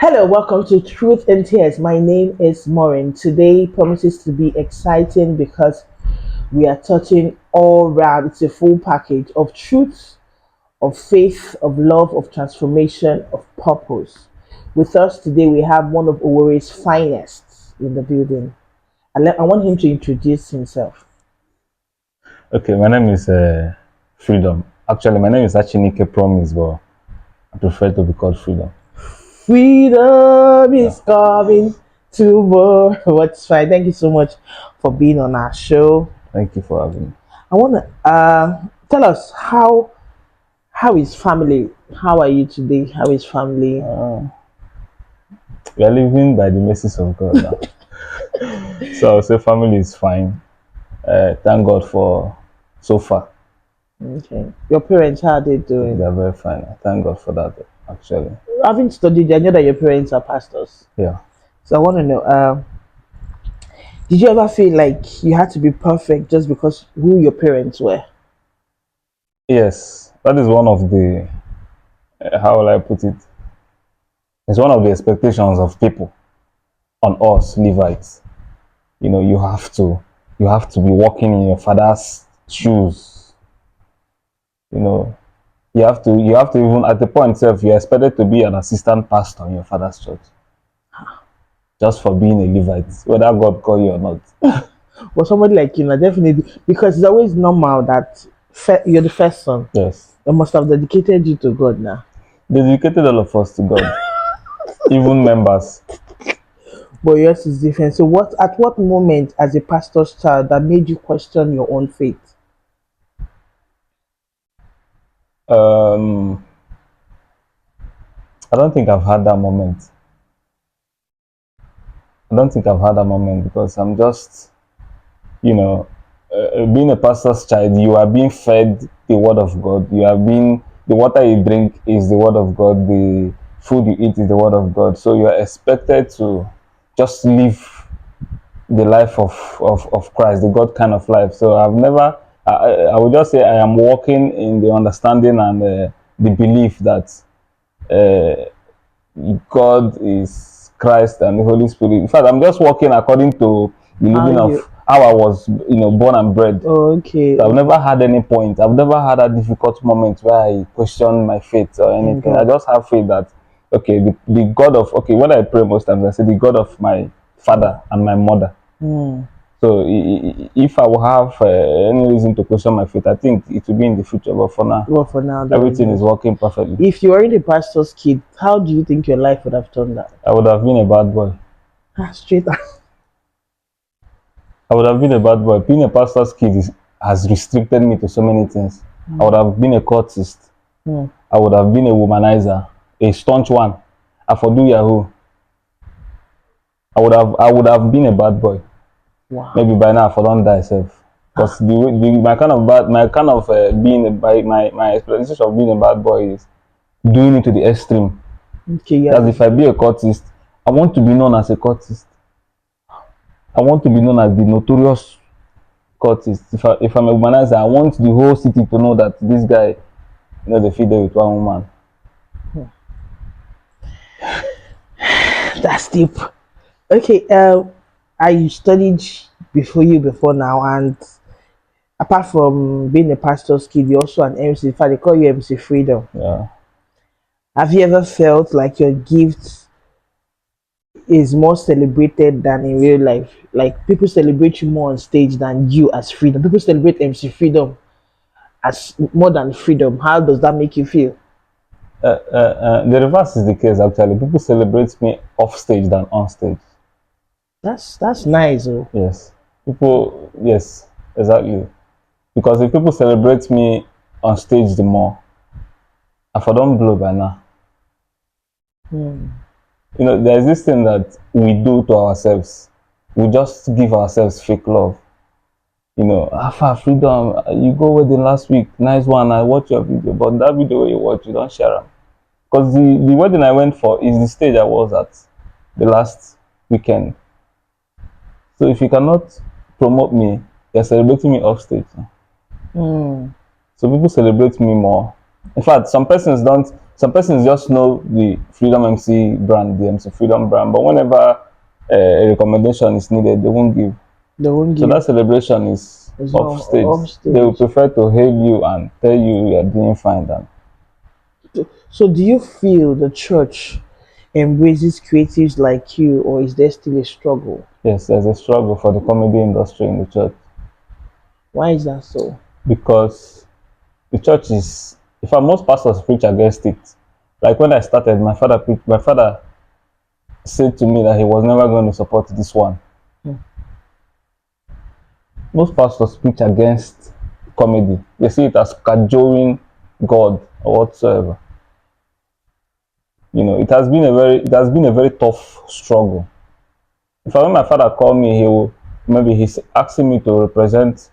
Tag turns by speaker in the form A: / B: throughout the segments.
A: Hello, welcome to Truth and Tears. My name is Maureen. Today promises to be exciting because we are touching all round. It's a full package of truth, of faith, of love, of transformation, of purpose. With us today, we have one of Owere's finest in the building. I want him to introduce himself.
B: Okay, my name is Freedom. Actually, my name is Achinike Promise, but I prefer to be called Freedom.
A: Freedom
B: Yeah.
A: is coming tomorrow. What's fine? Thank you so much for being on our show.
B: Thank you for having me.
A: I want to tell us how is family? How are you today? How is family?
B: We are living by the mercies of God now. So I'll say family is fine. Thank God for so far.
A: Okay. Your parents, how are they
B: They
A: doing?
B: are very fine. Thank God for that, actually.
A: Having studied, I know that your parents are pastors.
B: Yeah.
A: So I want to know, did you ever feel like you had to be perfect just because who your parents were?
B: Yes, that is one of the, how will I put it? It's one of the expectations of people on us, Levites. You have to be walking in your father's shoes. You know, you have to even at the point itself you're expected to be an assistant pastor in your father's church just for being a Levite, whether God call you or not.
A: But somebody like you, know, definitely, because it's always normal that you're the first son.
B: Yes.
A: They must have dedicated you to God now.
B: They dedicated all of us to God, even members.
A: But yours is different. So, at what moment, as a pastor's child, that made you question your own faith?
B: Um, I don't think I've had that moment. I don't think I've had that moment because I'm just, you know, being a pastor's child, you are being fed the word of God. You are being, the water you drink is the word of God. The food you eat is the word of God. So you are expected to just live the life of Christ, the God kind of life. So I've never, I would just say I am walking in the understanding and the belief that uh, God is Christ and the Holy Spirit. In fact, I'm just walking according to the
A: How
B: living of
A: you?
B: how I was, born and bred.
A: Oh, okay,
B: So I've
A: okay.
B: never had any point. I've never had a difficult moment where I question my faith or
A: And
B: anything. I
A: God.
B: just have faith that, okay, the God of, okay, when I pray most times, I say the God of my father and my mother.
A: Hmm.
B: So if I will have any reason to question my faith, I think it will be in the future. But for now,
A: Well, for now, there is
B: everything
A: no.
B: is working perfectly.
A: If you weren't a pastor's kid, how do you think your life would have turned out?
B: I would have been a bad boy.
A: Straight.
B: I would have been a bad boy. Being a pastor's kid has restricted me to so many things. I would have been a cultist.
A: Hmm.
B: I would have been a womanizer, a staunch one. I for do Yahoo. I would have been a bad boy.
A: Wow.
B: Maybe by now I for don't die self. Because my kind of being my experience of being a bad boy is doing it to the extreme.
A: Okay, yeah.
B: That if I be a cultist, I want to be known as a cultist. I want to be known as the notorious cultist. If I'm a womanizer, I want the whole city to know that this guy, they feed there with one woman.
A: That's deep. Okay. I studied before now, and apart from being a pastor's kid, you're also an MC. In fact, they call you MC Freedom.
B: Yeah.
A: Have you ever felt like your gift is more celebrated than in real life? Like people celebrate you more on stage than you as Freedom. People celebrate MC Freedom as more than Freedom. How does that make you feel?
B: The reverse is the case actually. People celebrate me off stage than on stage.
A: That's nice. Oh.
B: Yes. People, yes, exactly. Because if people celebrate me on stage the more, if I don't blow by now.
A: Hmm.
B: There's this thing that we do to ourselves. We just give ourselves fake love. Alpha Freedom, you go wedding last week, nice one. I watch your video, but that video you watch, you don't share them. Because the wedding I went for is the stage I was at the last weekend. So if you cannot promote me, you're celebrating me off stage.
A: Hmm.
B: So people celebrate me more. In fact, Some persons just know the Freedom MC brand, the MC Freedom brand, but whenever a recommendation is needed, they won't give.
A: They won't
B: So
A: give.
B: that celebration is
A: It's
B: off
A: not
B: stage.
A: off
B: They will
A: stage.
B: prefer to hail you and tell you you are doing fine. Than
A: So do you feel the church embraces creatives like you, or is there still a struggle?
B: yes, there's a struggle for the comedy industry in the church
A: Why is that so?
B: because the church is. In fact, most pastors preach against it. Like when I started, my father said to me that he was never going to support this one.
A: Hmm.
B: Most pastors preach against comedy. They see it as cajoling God or whatsoever. It has been a very tough struggle. If I when my father called me, he will maybe he's asking me to represent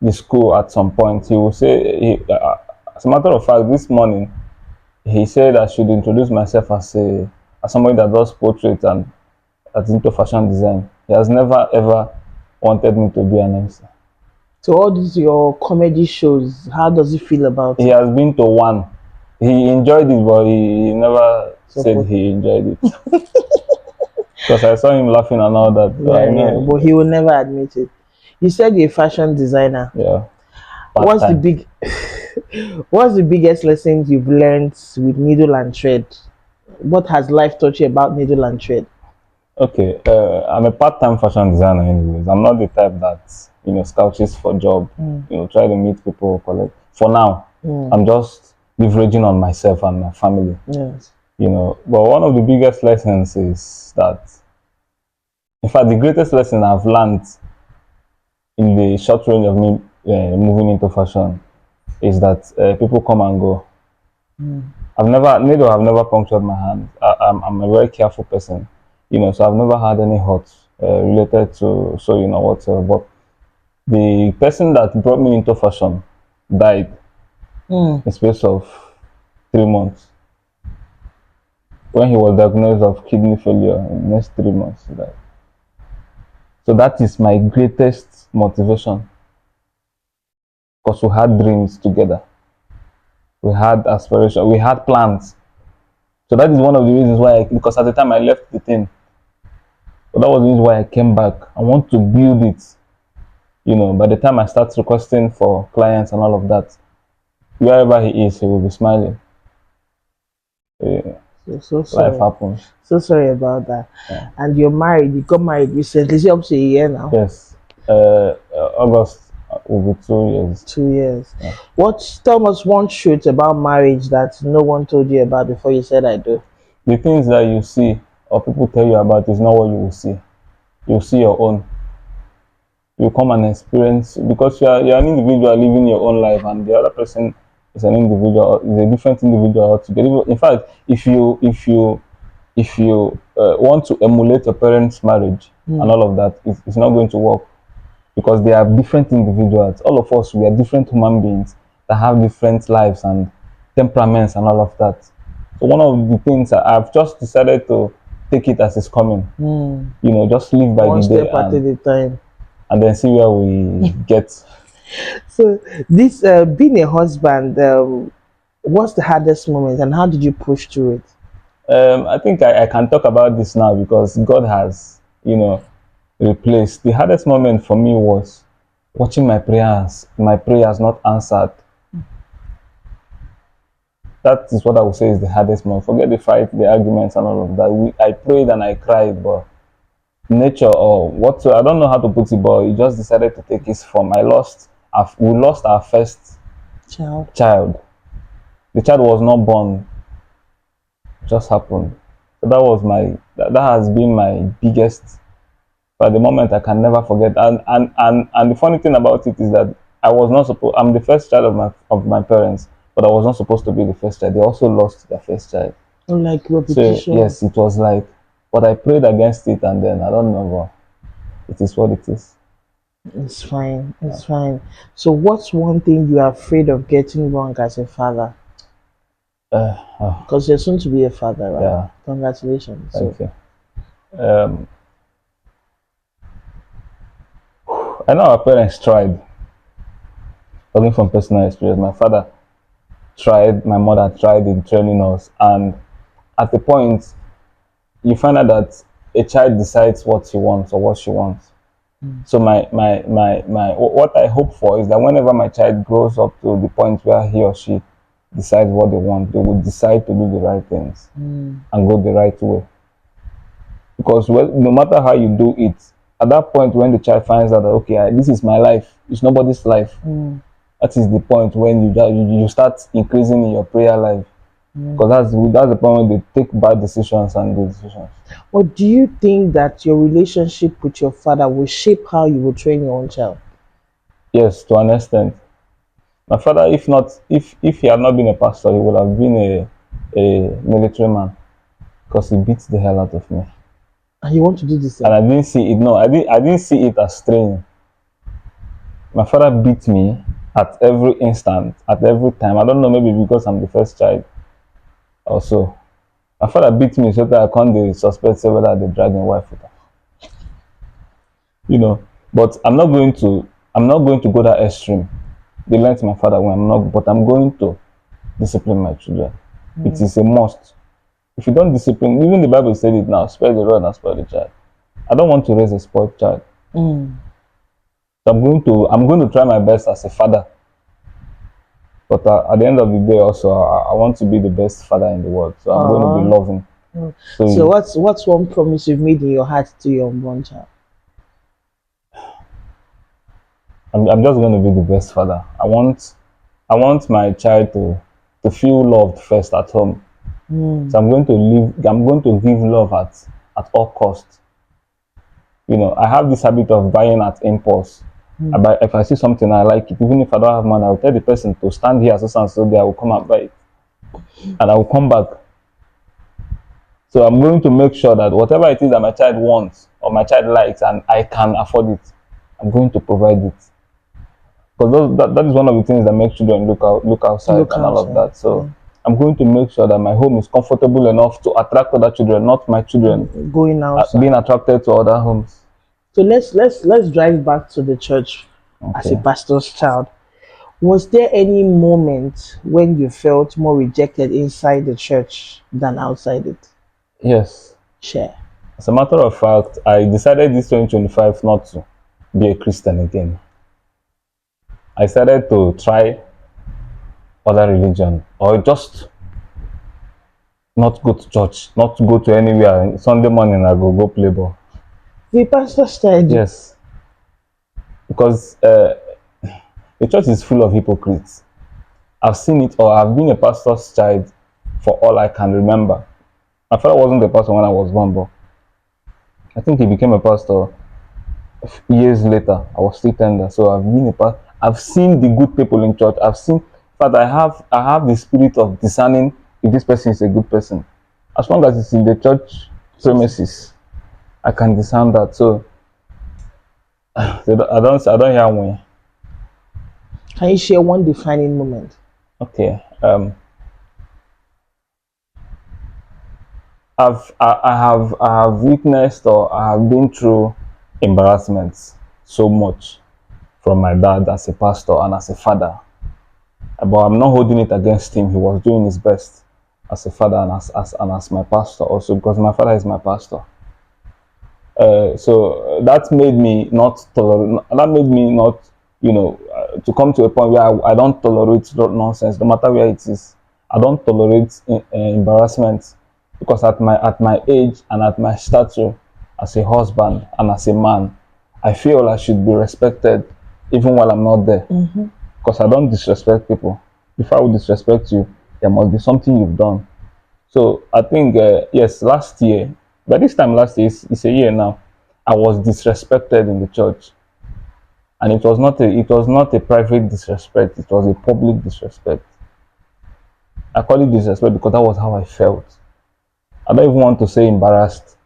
B: the school at some point. He will say, as a matter of fact, this morning he said I should introduce myself as somebody that does portrait and that's into fashion design. He has never ever wanted me to be an MC.
A: So all these your comedy shows, how does he feel about
B: He
A: it?
B: has been to one. He enjoyed it, but he never said
A: Support.
B: he enjoyed it. Because I saw him laughing and all that. So I
A: Yeah, yeah,
B: know,
A: but he will never admit it. You said you're a fashion designer.
B: yeah, part
A: What's the
B: time.
A: big what's the biggest lessons you've learned with needle and thread? What has life taught you about needle and thread?
B: Okay, I'm a part-time fashion designer anyways. I'm not the type that, scourges for job,
A: Mm,
B: try to meet people, collect. For now,
A: mm,
B: I'm just leveraging on myself and my family,
A: yes.
B: But one of the biggest lessons is that, in fact, the greatest lesson I've learned in the short range of me moving into fashion is that people come and go.
A: Mm,
B: Neither have never punctured my hand. I'm a very careful person, so I've never had any hurts related to sewing or whatever. But the person that brought me into fashion died
A: mm.
B: in space of 3 months. When he was diagnosed of kidney failure, in the next 3 months, he died. So that is my greatest motivation because we had dreams together, we had aspiration, we had plans. So that is one of the reasons why, because at the time I left the thing, but that was the reason why I came back. I want to build it. By the time I start requesting for clients and all of that, wherever he is, he will be smiling.
A: So
B: Life
A: sorry.
B: happens.
A: So sorry about that.
B: Yeah.
A: And you're married. You got married recently. Is it up to a year now?
B: Yes. August will be 2 years.
A: 2 years.
B: Yeah.
A: Tell us one truth about marriage that no one told you about before you said I do.
B: The things that you see or people tell you about is not what you will see. You'll see your own. You come and experience because you're an individual living your own life, and the other person is an individual, is a different individual altogether. In fact, if you want to emulate your parents' marriage and
A: Mm,
B: all of that, it's not going to work because they are different individuals. All of us, we are different human beings that have different lives and temperaments and all of that. So one of the things I've just decided to take it as it's coming.
A: mm.
B: Just live by
A: One
B: the day
A: step at a time.
B: and then see where we get.
A: So this being a husband, what's the hardest moment and how did you push through it?
B: I think I can talk about this now because God has, replaced. The hardest moment for me was watching my prayers not answered. That is what I would say is the hardest moment. Forget the fight, the arguments, and all of that. I prayed and I cried, but nature or what, I don't know how to put it, but he just decided to take his form. We lost our first
A: Child.
B: child. The child was not born, just happened. So that has been my biggest. But the moment I can never forget. And the funny thing about it is that I'm the first child of my parents, but I was not supposed to be the first child. They also lost their first child.
A: Like
B: So
A: repetition.
B: yes, it was like, but I prayed against it, and then I don't know, but it is what it is.
A: It's fine. It's fine. So what's one thing you are afraid of getting wrong as a father?
B: Oh,
A: Because you're soon to be a father, right?
B: yeah,
A: Congratulations. So
B: thank you. Um, I know our parents tried. Talking from personal experience, my father tried, my mother tried in training us, and at the point you find out that a child decides what he wants or what she wants. So what I hope for is that whenever my child grows up to the point where he or she decides what they want, they will decide to do the right things and go the right way. Because no matter how you do it, at that point when the child finds out that okay, this is my life, it's nobody's life. That is the point when you start increasing in your prayer life. Because that's the point when they take bad decisions and good decisions.
A: Or do you think that your relationship with your father will shape how you will train your own child?
B: Yes, to an extent. My father, if he had not been a pastor, he would have been a military man, because he beats the hell out of me.
A: And you want to do the same?
B: And I didn't see it. No, I didn't see it as training. My father beat me at every instant, at every time. I don't know, maybe because I'm the first child also. My father beat me so that I can't suspect whether they drag my wife with her. You know, but I'm not going to go that extreme. They learned to my father when I'm not, but I'm going to discipline my children. It is a must. If you don't discipline, even the Bible said it now, spare the rod and spare the child. I don't want to raise a spoiled child. So I'm going to try my best as a father. But at the end of the day, also, I want to be the best father in the world. So I'm going to be loving.
A: So what's one promise you've made in your heart to your unborn child?
B: I'm just going to be the best father. I want my child to feel loved first at home. So I'm going to give love at all costs. You know, I have this habit of buying at impulse. If I see something I like it, even if I don't have money, I'll tell the person to stand here so there, I will come and buy it. And I will come back. So I'm going to make sure that whatever it is that my child wants or my child likes and I can afford it, I'm going to provide it. Because that is one of the things that make children look outside and all of that. So I'm going to make sure that my home is comfortable enough to attract other children, not my children
A: going outside,
B: being attracted to other homes.
A: So let's drive back to the church. As a pastor's child. Was there any moment when you felt more rejected inside the church than outside it?
B: Yes.
A: Share.
B: As a matter of fact, I decided this 2025 not to be a Christian again. I started to try other religion, or just not go to church, not to go to anywhere. Sunday morning I go play ball.
A: The pastor said,
B: yes, because the church is full of hypocrites. I've seen it, or I've been a pastor's child for all I can remember. My father wasn't a pastor when I was born, but I think he became a pastor years later. I was still tender, so I've been a pastor. I've seen the good people in church. I've seen, but I have the spirit of discerning if this person is a good person. As long as it's in the church premises, I can discern that. So I don't hear one.
A: Can you share one defining moment?
B: Okay. I have witnessed, or I have been through embarrassments so much from my dad as a pastor and as a father. But I'm not holding it against him. He was doing his best as a father and as my pastor also, because my father is my pastor. So that made me not tolerate. That made me not, to come to a point where I don't tolerate nonsense, no matter where it is. I don't tolerate embarrassment, because at my age and at my stature as a husband and as a man, I feel I should be respected even while I'm not there. Because I don't disrespect people. If I would disrespect you, there must be something you've done. So I think yes, last year, by this time last year, it's a year now, I was disrespected in the church, and it was not a private disrespect, it was a public disrespect. I call it disrespect because that was how I felt. I don't even want to say embarrassed,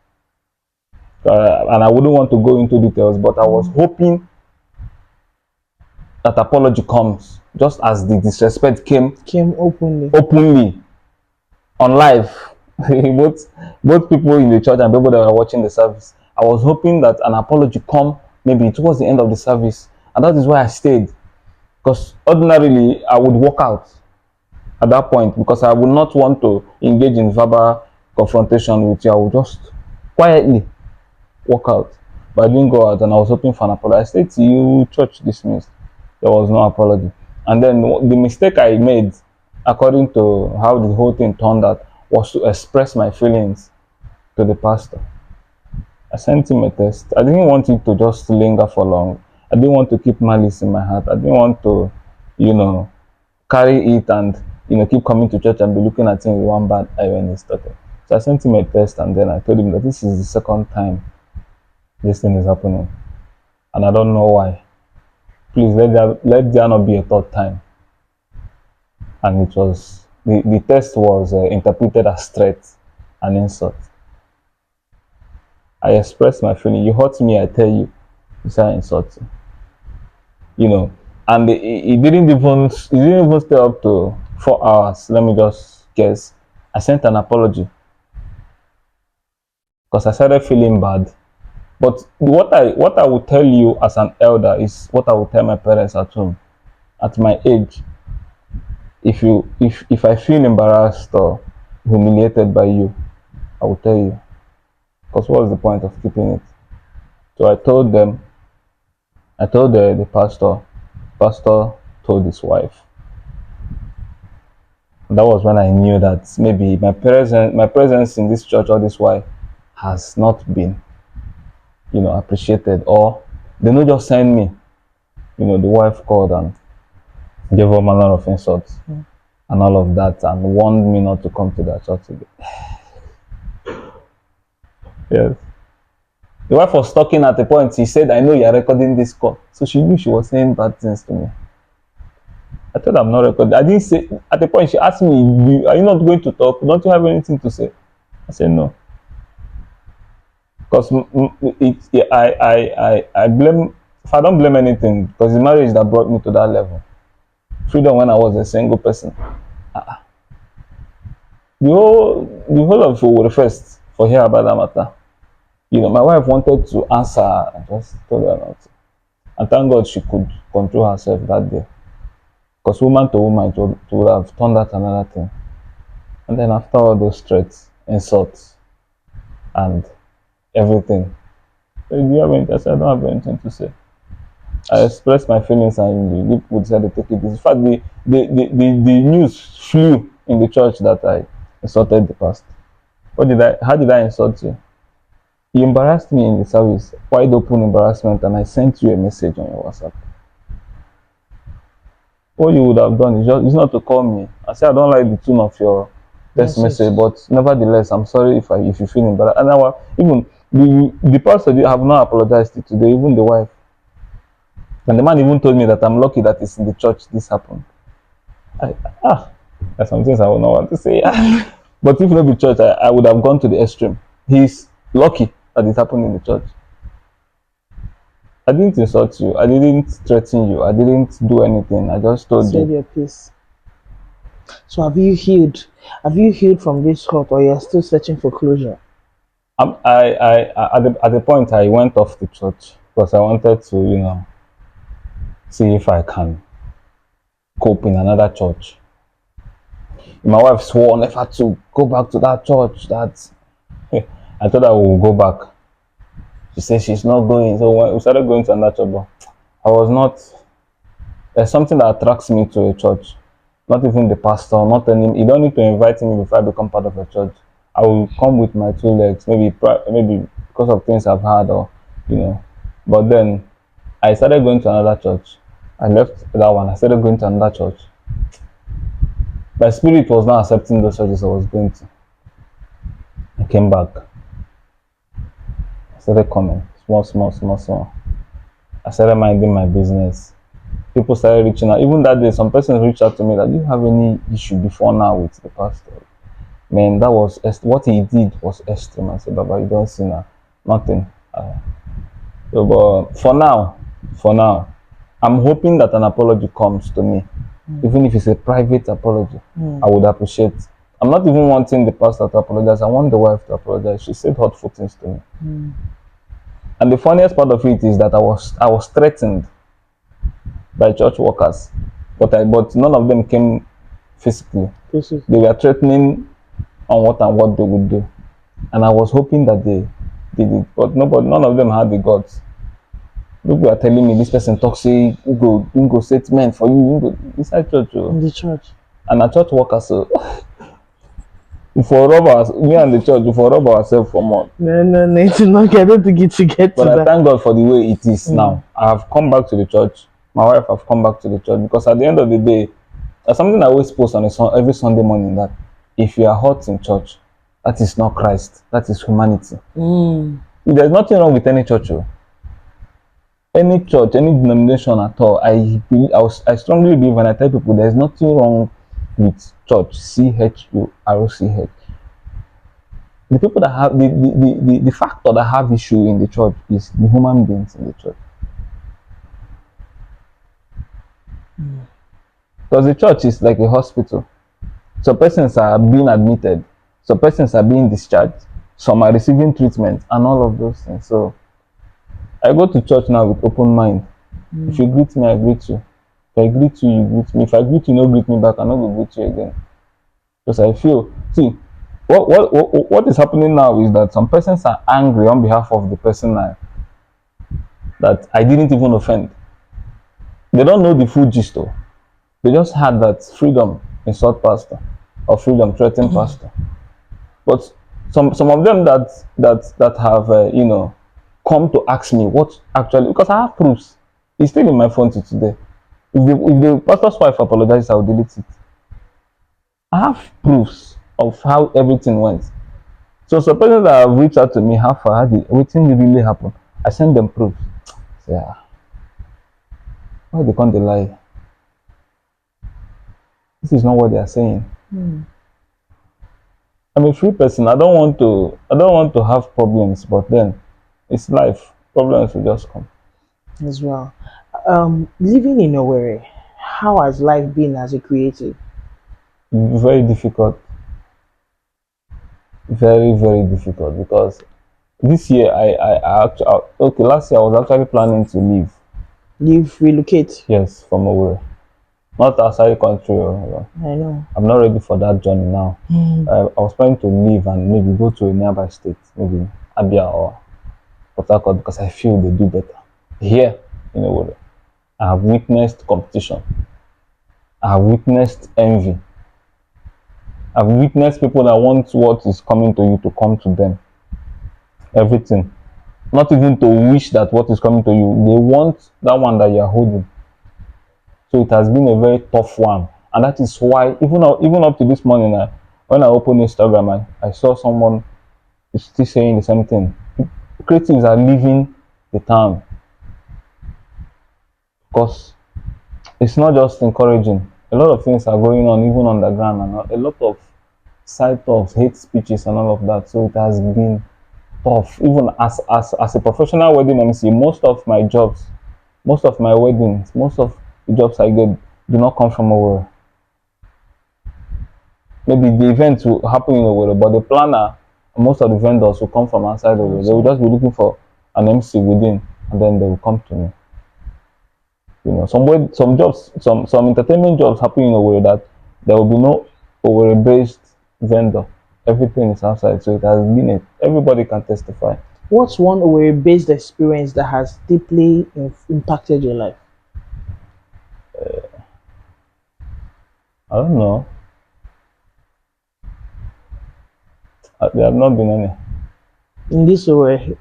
B: and I wouldn't want to go into details, but I was hoping that apology comes, just as the disrespect came openly on live. both people in the church and people that were watching the service. I was hoping that an apology come maybe towards the end of the service, and that is why I stayed. Because ordinarily I would walk out. at that point, because I would not want to engage in verbal confrontation with you. I would just quietly walk out. But I didn't go out, and I was hoping for an apology. I said to you, church dismissed. There was no apology. And then the mistake I made, according to how the whole thing turned out, was to express my feelings to the pastor. I sent him a text. I didn't want it to just linger for long. I didn't want to keep malice in my heart. I didn't want to, you know, carry it and, keep coming to church and be looking at him with one bad eye when he started. So I sent him a text, and then I told him that this is the second time this thing is happening, and I don't know why. Please let there not be a third time. And it was the text was interpreted as threat and insult. I expressed my feeling. You hurt me, I tell you. You say I insult you. And he didn't even stay up to 4 hours. Let me just guess. I sent an apology because I started feeling bad. But what I would tell you as an elder is what I would tell my parents at home. At my age, if I feel embarrassed or humiliated by you, I will tell you. Because what's the point of keeping it? So I told the pastor. Pastor told his wife. And that was when I knew that maybe my presence in this church or this wife has not been, appreciated, or they not just send me. The wife called and gave up a lot of insults and all of that, and warned me not to come to that church again. Yes. The wife was talking at a point. He said, I know you are recording this call. So she knew she was saying bad things to me. I told her I'm not recording. I didn't say, at the point she asked me, are you not going to talk? Don't you have anything to say? I said no. Because I blame, if I don't blame anything, because the marriage that brought me to that level. Freedom when I was a single person. The whole of you were first for hear about that matter. My wife wanted to answer. I just told her not to. And thank God she could control herself that day. Because woman to woman, it would have turned out another thing. And then after all those threats, insults, and everything, do you have anything? I said, I don't have anything to say. I expressed my feelings, and the people decided to take it. In fact, the news flew in the church that I insulted the pastor. How did I insult you? You embarrassed me in the service, wide open embarrassment, and I sent you a message on your WhatsApp. What you would have done is not to call me. I said I don't like the tone of your text message, but nevertheless, I'm sorry if you feel embarrassed. And even the pastor have not apologized to today, even the wife. And the man even told me that I'm lucky that it's in the church this happened. There's some things I would not want to say. But if not the church, I would have gone to the extreme. He's lucky that it happened in the church. I didn't insult you. I didn't threaten you. I didn't do anything. I just told
A: Said
B: you.
A: your piece. So have you healed? Have you healed from this hurt, or you're still searching for closure?
B: At the point I went off the church because I wanted to, see if I can cope in another church. My wife swore never to go back to that church. I thought I would go back. She said she's not going. So when we started going to another church, but I was not. There's something that attracts me to a church. Not even the pastor, not any. You don't need to invite me before I become part of a church. I will come with my two legs, maybe because of things I've had, or. But then I started going to another church. I left that one. I started going to another church. My spirit was not accepting those churches I was going to. I came back. I started coming, small. I started minding my business. People started reaching out. Even that day, some persons reached out to me that, do you have any issue before now with the pastor? Man, that was what he did was extreme. I said, Baba, you don't see now. Nothing. But for now, I'm hoping that an apology comes to me. Even if it's a private apology, I would appreciate. I'm not even wanting the pastor to apologize. I want the wife to apologize. She said hurtful things to me. And the funniest part of it is that I was threatened by church workers, but none of them came physically. They
A: Basically.
B: were threatening on what and what they would do. And I was hoping that they did it. But none of them had the guts. People are telling me this person talks say you go statement for you go inside church.
A: In
B: Oh.
A: the church.
B: And a church worker so for rob us, me and the church for rob ourselves for month.
A: No, no, no, it's not. I don't think it's to get
B: But
A: to
B: I
A: that.
B: thank God for the way it is now. I have come back to the church. My wife have come back to the church because at the end of the day, there's something I always post on every Sunday morning that if you are hurt in church, that is not Christ. That is humanity. There's nothing wrong with any church. Oh. Any church, any denomination at all. I strongly believe when I tell people there's nothing wrong with church. CHURCH. The people that have the factor that have issue in the church is the human beings in the church. Because the church is like a hospital. Some persons are being admitted, some persons are being discharged, some are receiving treatment, and all of those things. So I go to church now with open mind. If you greet me, I greet you. If I greet you, you greet me. If I greet you, no greet me back, I no go greet you again. Because I feel, see, what is happening now is that some persons are angry on behalf of the person that I didn't even offend. They don't know the full gist though. They just had that freedom insult pastor or freedom threaten pastor. But some of them that have come to ask me what actually, because I have proofs. It's still in my phone till today. If the pastor's wife apologizes, I'll delete it. I have proofs of how everything went. So some people that have reached out to me, how far did everything really happen? I send them proofs. Yeah. Why they can't lie? This is not what they are saying. I'm a free person. I don't want to have problems, but then it's life. Problems will just come.
A: As well. Living in Owerri, how has life been as a creative?
B: Very difficult. Very, very difficult because this year I actually okay, last year I was actually planning to leave.
A: Leave, relocate.
B: Yes, from away. Not outside the country.
A: I know.
B: I'm not ready for that journey now. I was planning to leave and maybe go to a nearby state, maybe Abia or Port Harcourt, because I feel they do better. Here, in a way, I have witnessed competition. I have witnessed envy. I've witnessed people that want what is coming to you to come to them. Everything. Not even to wish that what is coming to you. They want that one that you are holding. So it has been a very tough one. And that is why, even up to this morning, when I opened Instagram, I saw someone still saying the same thing. Creatives are leaving the town because it's not just encouraging. A lot of things are going on even underground, and a lot of side talks, hate speeches, and all of that. So it has been tough. Even as a professional wedding MC, most of my jobs, most of my weddings, most of the jobs I get do not come from Owerri. Maybe the event will happen in Owerri, but the planner, most of the vendors will come from outside Owerri. They will just be looking for an MC within, and then they will come to me. Some jobs, some entertainment jobs happen in Owerri that there will be no Owerri-based vendor. Everything is outside, so it has been it. Everybody can testify.
A: What's one Owerri-based experience that has deeply impacted your life?
B: I don't know. There have not been any.
A: In this Owerri?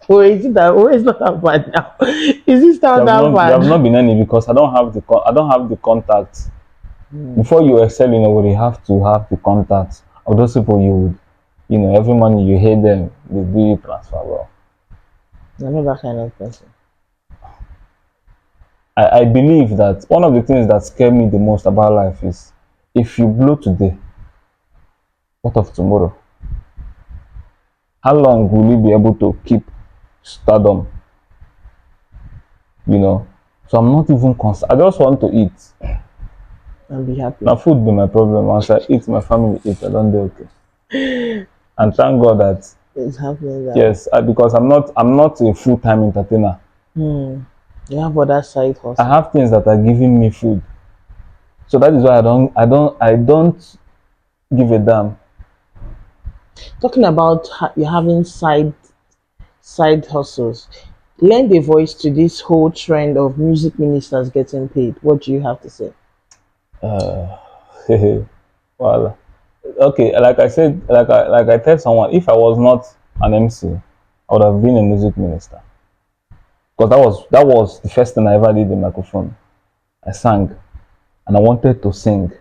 A: Or is it that? Or is not that bad now? Is it still that
B: There have
A: bad?
B: not been any because I don't have the contacts. Before you excel in a way, you have to have the contacts of those people every money you hate them, they do you transfer well.
A: I'm not that kind of person.
B: I believe that one of the things that scare me the most about life is if you blow today, what of tomorrow? How long will you be able to keep stardom? So I'm not even concerned. I just want to eat
A: And be happy.
B: now. Food be my problem. Once I eat, my family eat, I don't do okay. And thank God that
A: It's happening that.
B: yes, because I'm not a full-time entertainer.
A: You have other side hustle.
B: I have things that are giving me food. So that is why I don't give a damn.
A: Talking about you're having side hustles. Lend a voice to this whole trend of music ministers getting paid. What do you have to say?
B: Uh, well, okay, like I said, like I tell someone, if I was not an MC, I would have been a music minister because that was the first thing I ever did in the microphone. I sang, and I wanted to sing,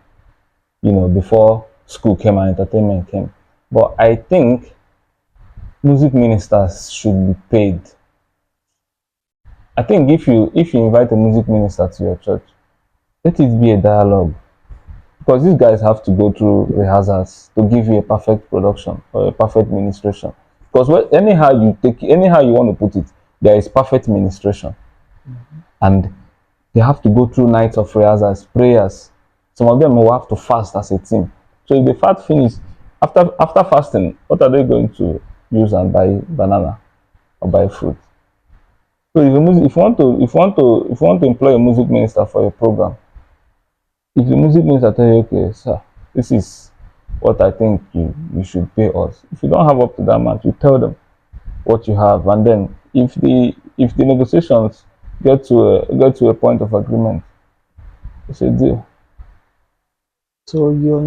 B: before school came and entertainment came. But I think music ministers should be paid. I think if you invite a music minister to your church, let it be a dialogue because these guys have to go through rehearsals to give you a perfect production or a perfect ministration. Because anyhow you want to put it, there is perfect ministration, and they have to go through nights of rehearsals, prayers. Some of them will have to fast as a team. So if the fast finish, after fasting, what are they going to use and buy banana or buy fruit? So if you want to employ a music minister for a program, if the music minister tell you, okay, sir, this is what I think you should pay us. If you don't have up to that amount, you tell them what you have, and then if the negotiations get to a point of agreement, it's a deal.
A: So you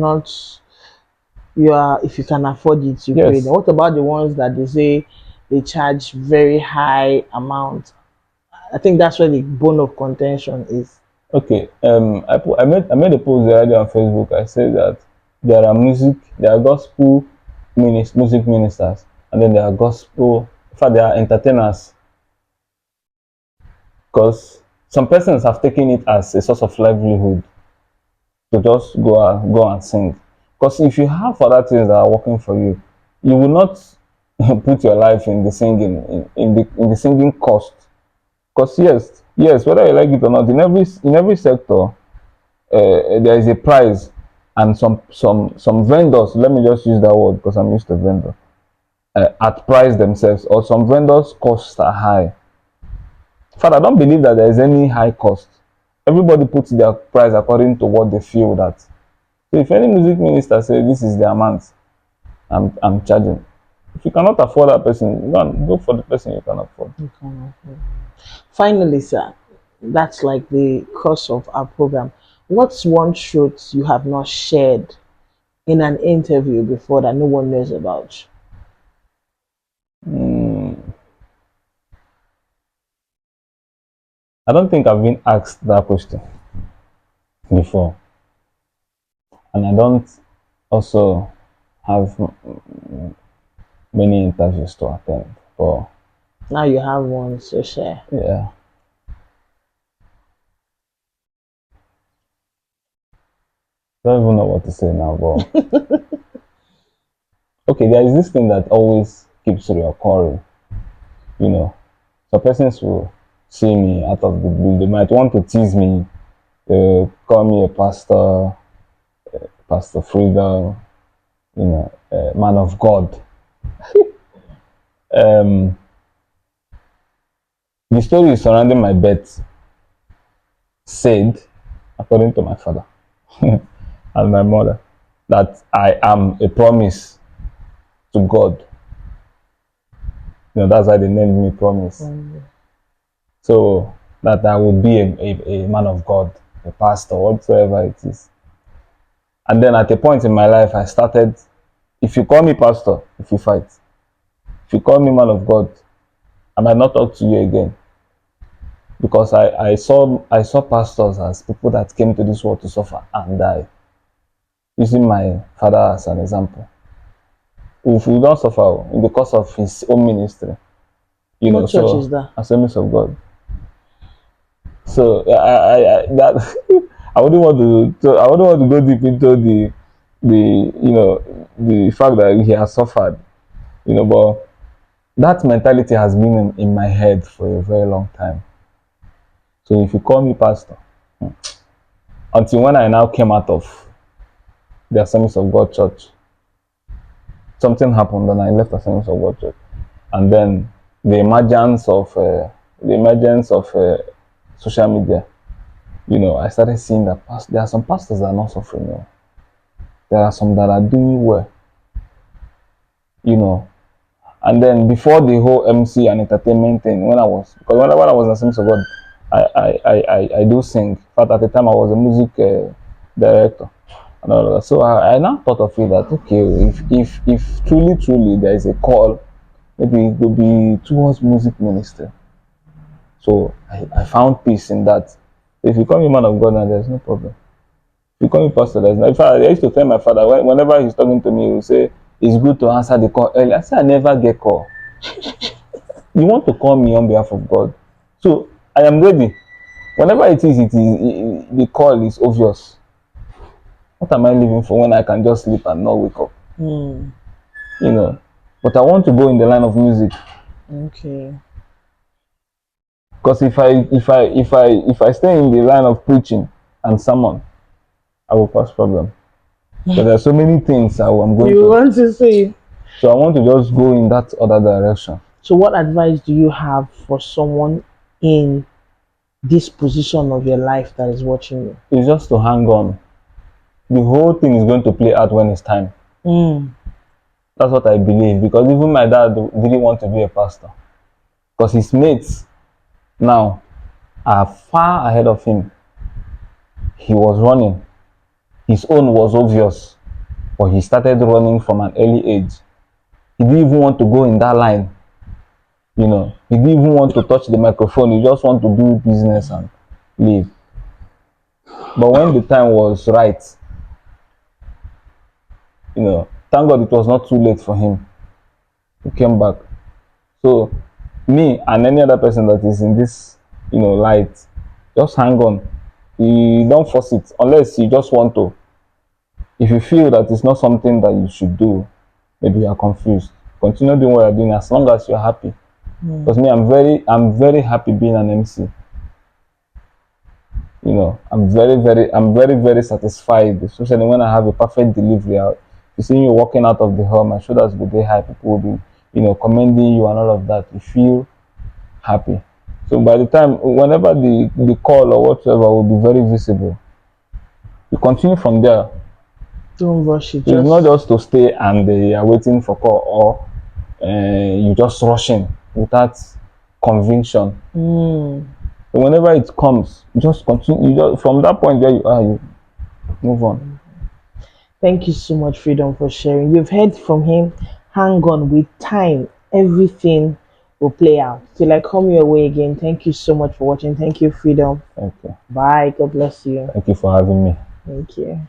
A: are, if you can afford it, you pay them.
B: Yes.
A: What about the ones that they say they charge very high amount? I think that's where the bone of contention is.
B: Okay. I made a post the other day on Facebook. I said that there are gospel music ministers, and then there are gospel. In fact, there are entertainers because some persons have taken it as a source of livelihood to just go and sing. Because if you have other things that are working for you, you will not put your life in the singing in the singing cost. Because yes, whether you like it or not, in every sector, there is a price, and some vendors. Let me just use that word because I'm used to vendor. At price themselves, or some vendors' costs are high. Father, I don't believe that there is any high cost. Everybody puts their price according to what they feel that. So if any music minister say this is the amount I'm charging, if you cannot afford that person, go for the person you can afford.
A: You can afford. Finally, sir, that's like the course of our program. What's one truth you have not shared in an interview before that no one knows about?
B: Mm, I don't think I've been asked that question before, and I don't also have many interviews to attend. But
A: Now you have one, so share.
B: yeah, I don't even know what to say now. But okay, there is this thing that always keeps reoccurring. You know, some persons will see me out of the blue. They might want to tease me. They call me a pastor, Pastor Freedom, man of God. Um, the story surrounding my birth said, according to my father and my mother, that I am a promise to God. That's why they named me Promise. So that I would be a man of God, a pastor, whatsoever it is. And then at a point in my life, I started, if you call me pastor, if you fight. If you call me man of God, I might not talk to you again. Because I saw pastors as people that came to this world to suffer and die. Using my father as an example. If we don't suffer in the course of his own ministry,
A: What church is
B: so
A: that?
B: Assemblies of God. So I that I wouldn't want to go deep into the fact that he has suffered, but that mentality has been in my head for a very long time. So if you call me pastor, until when I now came out of the Assemblies of God Church, something happened and I left Assemblies of God Church, and then the emergence of social media, I started seeing that there are some pastors that are not suffering. There are some that are doing well. You know, and then before the whole MC and entertainment thing, because when I was in Sings of God, I do sing. In fact, at the time I was a music director and all of that. So I now thought of it that okay, if truly there is a call, maybe it will be towards music ministry. So I found peace in that. If you call me man of God, now there's no problem. If you call me pastor, there's no. In fact, I used to tell my father whenever he's talking to me, he will say it's good to answer the call early. I say I never get call. You want to call me on behalf of God, so I am ready. Whenever the call is obvious. What am I living for when I can just sleep and not wake up?
A: Mm.
B: You know, but I want to go in the line of music.
A: Okay.
B: Because if I stay in the line of preaching and sermon, I will cause problem. Because there are so many things I'm going
A: You
B: to.
A: want to say?
B: So I want to just go in that other direction.
A: So, what advice do you have for someone in this position of your life that is watching you?
B: It's just to hang on. The whole thing is going to play out when it's time.
A: Mm.
B: That's what I believe. Because even my dad didn't want to be a pastor. Because his mates now are far ahead of him. He was running. His own was obvious. But he started running from an early age. He didn't even want to go in that line. He didn't even want to touch the microphone. He just want to do business and leave. But when the time was right, thank God it was not too late for him. He came back. So me and any other person that is in this, light, just hang on. You don't force it unless you just want to. If you feel that it's not something that you should do, maybe you are confused. Continue doing what you're doing as long as you're happy. Because me, I'm very happy being an MC. I'm very satisfied, especially when I have a perfect delivery. You see me walking out of the hall, my shoulders will be high. People will be, commending you and all of that. You feel happy. So by the time, whenever the call or whatever will be very visible, you continue from there.
A: Don't rush it.
B: So it's not just to stay and you are waiting for call or you just rushing without conviction. So whenever it comes, you just continue. From that point where you are, you move on.
A: Thank you so much, Freedom, for sharing. You've heard from him. Hang on, with time, everything will play out. Till I come your way again. Thank you so much for watching. Thank you, Freedom.
B: Okay.
A: Bye. God bless you.
B: Thank you for having me.
A: Thank you.